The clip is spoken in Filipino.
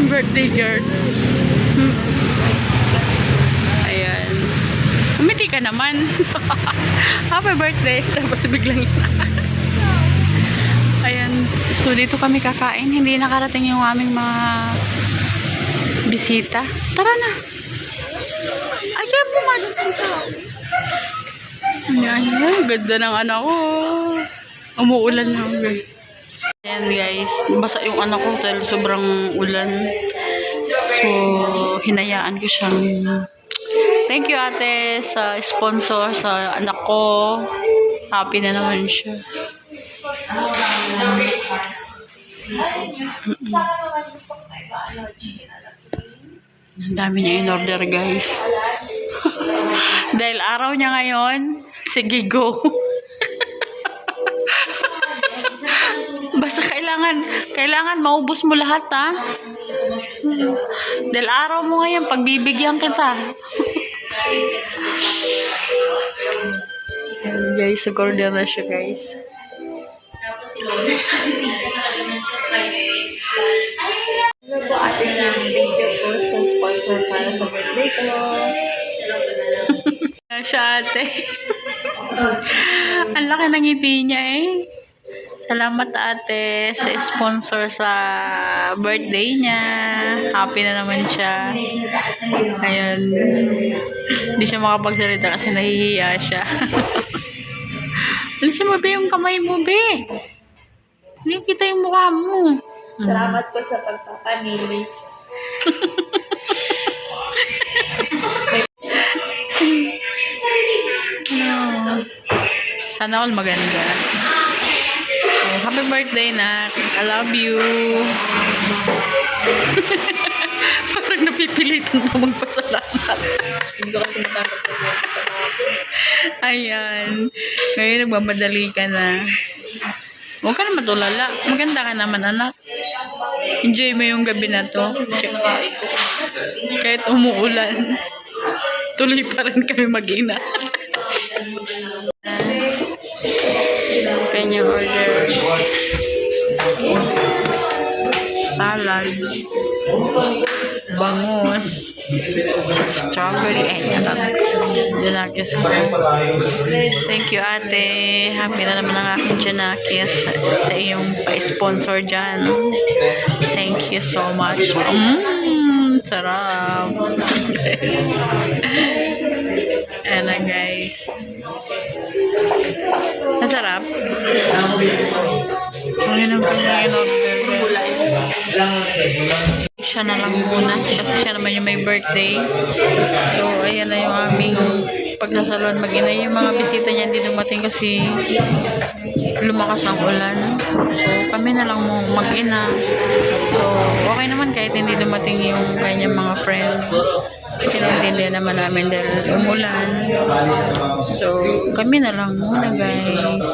aming birthday girl. Ayan. Umiti ka naman. Happy birthday. Tapos biglang ayan. So, dito kami kakain. Hindi nakarating yung aming mga bisita. Tara na. Ay, kaya pumasok dito. Ayan. Ganda ng anak ko. Umuulan na. Ayan guys. Basa yung anak ko dahil sobrang ulan. So, hinayaan ko siyang thank you ate sa sponsor sa anak ko. Happy na naman siya. Ang dami niya in order guys. Dahil araw niya ngayon, sige go. Basta kailangan maubos mo lahat ha. Dahil araw mo ngayon, pagbibigyan kita. Guys, nag-order na siya guys. Ano po ate yung video po sa sponsor para sa birthday ko? Siya ate. Ang laki ng ngiti niya eh. Salamat ate sa sponsor sa birthday niya. Happy na naman siya. Ayun. Hindi siya makapagsalita kasi nahihiya siya. Alisin mo, be, yung kamay mo, be. Hindi kita yung mukha mo. Salamat po sa pagpapanilis. Sana all maganda. Oh, happy birthday na. I love you. Parang napipilitan mo magpasalamat. Hindi ko kasi matapos sa buwan. Ayan. Ngayon nagmamadali ka na. Huwag ka na matulala. Maganda ka naman anak. Enjoy mo yung gabi na to. Kahit umuulan. Tuloy pa rin kami mag-ina. Kanyang order. Salad. Bangus. Strawberry. Janakis ko. Thank you ate. Happy na naman ang aking Janakis sa iyong pa-sponsor dyan. Thank you so much. Sarap. Ayan na guys. Masarap. Ngayon ang kanyang in-order. Siya na lang muna. Kasi siya naman yung may birthday. So, ayan na yung aming pagsasalon. Mag-ina yung mga bisita niya hindi dumating kasi lumakas ang ulan. So, kami na lang mag-ina. So, okay naman kahit hindi dumating yung kanyang mga friend. Kasi naintindihan naman namin dahil umulan. So, kami na lang muna guys.